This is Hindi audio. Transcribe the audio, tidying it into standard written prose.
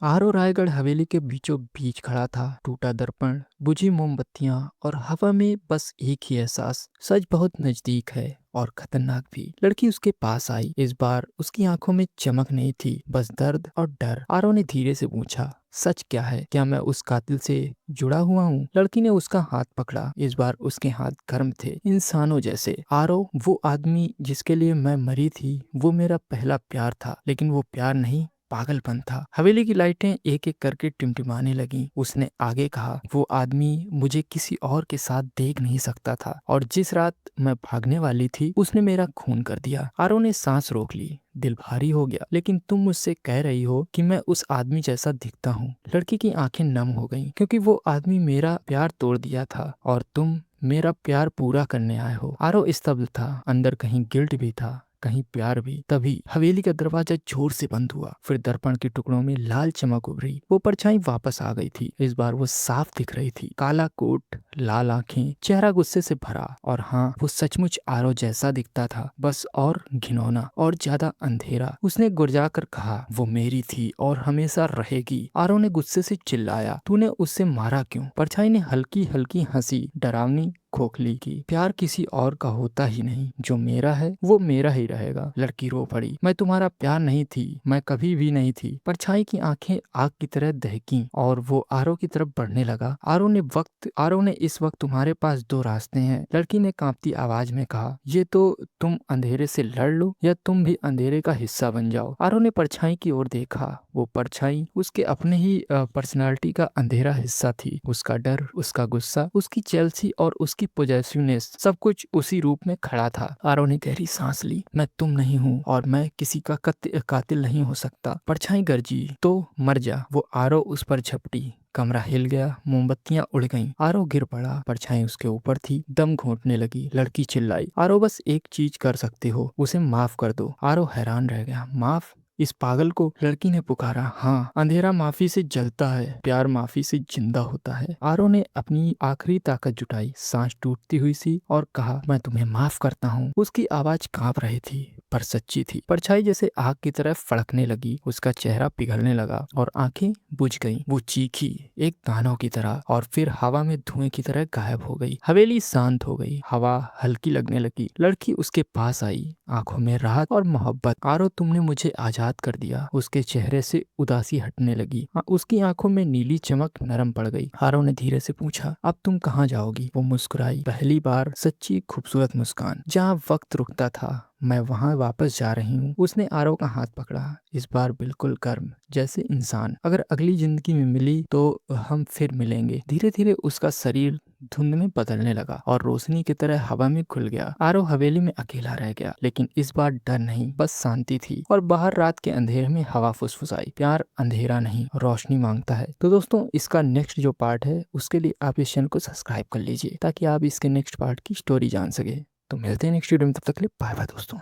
आरओ रायगढ़ हवेली के बीचों बीच खड़ा था। टूटा दर्पण, बुझी मोमबत्तियां और हवा में बस एक ही एहसास, सच बहुत नजदीक है और खतरनाक भी। लड़की उसके पास आई। इस बार उसकी आंखों में चमक नहीं थी, बस दर्द और डर। आरव ने धीरे से पूछा, सच क्या है? क्या मैं उस कातिल से जुड़ा हुआ हूँ? लड़की ने उसका हाथ पकड़ा। इस बार उसके हाथ गर्म थे, इंसानों जैसे। आरव, वो आदमी जिसके लिए मैं मरी थी, वो मेरा पहला प्यार था। लेकिन वो प्यार नहीं, पागलपन था। हवेली की लाइटें एक एक करके टिमटिमाने लगीं। उसने आगे कहा, वो आदमी मुझे किसी और के साथ देख नहीं सकता था, और जिस रात मैं भागने वाली थी उसने मेरा खून कर दिया। आरो ने सांस रोक ली। दिल भारी हो गया। लेकिन तुम मुझसे कह रही हो कि मैं उस आदमी जैसा दिखता हूँ? लड़की की आंखें नम हो गईं, क्योंकि वो आदमी मेरा प्यार तोड़ दिया था और तुम मेरा प्यार पूरा करने आए हो। आरो स्तब्ध था। अंदर कहीं गिल्ट भी था, कहीं प्यार भी। तभी हवेली का दरवाजा जोर से बंद हुआ। फिर दर्पण के टुकड़ों में लाल चमक उभरी। वो परछाई वापस आ गई थी। इस बार वो साफ दिख रही थी। काला कोट, लाल आंखें, चेहरा गुस्से से भरा। और हाँ, वो सचमुच आरो जैसा दिखता था, बस और घिनौना और ज्यादा अंधेरा। उसने गुर्जाकर कहा, वो मेरी थी और हमेशा रहेगी। आरो ने गुस्से से चिल्लाया, तूने उससे मारा क्यों? परछाई ने हल्की हल्की हंसी, डरावनी खोखली की। प्यार किसी और का होता ही नहीं, जो मेरा है वो मेरा ही रहेगा। लड़की रो पड़ी। मैं तुम्हारा प्यार नहीं थी, मैं कभी भी नहीं थी। परछाई की आंखें आग की तरह दहकीं और वो आरो की तरफ बढ़ने लगा। आरो ने इस वक्त तुम्हारे पास दो रास्ते हैं। लड़की ने कांपती आवाज में कहा, ये तो तुम अंधेरे से लड़ लो या तुम भी अंधेरे का हिस्सा बन जाओ। आरो ने परछाई की ओर देखा। वो परछाई उसके अपने ही पर्सनालिटी का अंधेरा हिस्सा थी। उसका डर, उसका गुस्सा, उसकी जेलसी और उसकी पॉजेसिवनेस, सब कुछ उसी रूप में खड़ा था। आरो ने गहरी सांस ली। मैं तुम नहीं हूँ और मैं किसी का कातिल नहीं हो सकता। परछाई गरजी, तो मर जा। वो आरो उस पर झपटी। कमरा हिल गया, मोमबत्तियां उड़ गईं। आरो गिर पड़ा। परछाई उसके ऊपर थी। दम घोंटने लगी। लड़की चिल्लाई, आरो बस एक चीज कर सकते हो, उसे माफ कर दो। आरो हैरान रह गया। माफ? इस पागल को? लड़की ने पुकारा। हाँ, अंधेरा माफी से जलता है, प्यार माफी से जिंदा होता है। आरो ने अपनी आखिरी ताकत जुटाई, सांस टूटती हुई सी, और कहा, मैं तुम्हें माफ करता हूँ। उसकी आवाज कांप रही थी, पर सच्ची थी। परछाई जैसे आग की तरह फड़कने लगी। उसका चेहरा पिघलने लगा और आंखें बुझ गईं। वो चीखी, एक दानव की तरह, और फिर हवा में धुएं की तरह गायब हो गई। हवेली शांत हो गई। हवा हल्की लगने लगी। लड़की उसके पास आई, आंखों में राहत और मोहब्बत। आरो, तुमने मुझे आजाद कर दिया। उसके चेहरे से उदासी हटने लगी। उसकी आंखों में नीली चमक नरम पड़ गई। आरो ने धीरे से पूछा, अब तुम कहाँ जाओगी? वो मुस्कुराई, पहली बार सच्ची खूबसूरत मुस्कान। जहाँ वक्त रुकता था, मैं वहां वापस जा रही हूँ। उसने आरो का हाथ पकड़ा, इस बार बिल्कुल गर्म, जैसे इंसान। अगर अगली जिंदगी में मिली तो हम फिर मिलेंगे। धीरे धीरे उसका शरीर धुंध में बदलने लगा और रोशनी की तरह हवा में खुल गया। आरो हवेली में अकेला रह गया, लेकिन इस बार डर नहीं, बस शांति थी। और बाहर रात के अंधेरे में हवा फुसफुसाई, प्यार अंधेरा नहीं, रोशनी मांगता है। तो दोस्तों, इसका नेक्स्ट जो पार्ट है, उसके लिए आप इस चैनल को सब्सक्राइब कर लीजिए, ताकि आप इसके नेक्स्ट पार्ट की स्टोरी जान सके। तो मिलते हैं नेक्स्ट वीडियो में, तब तक के लिए बाय बाय दोस्तों।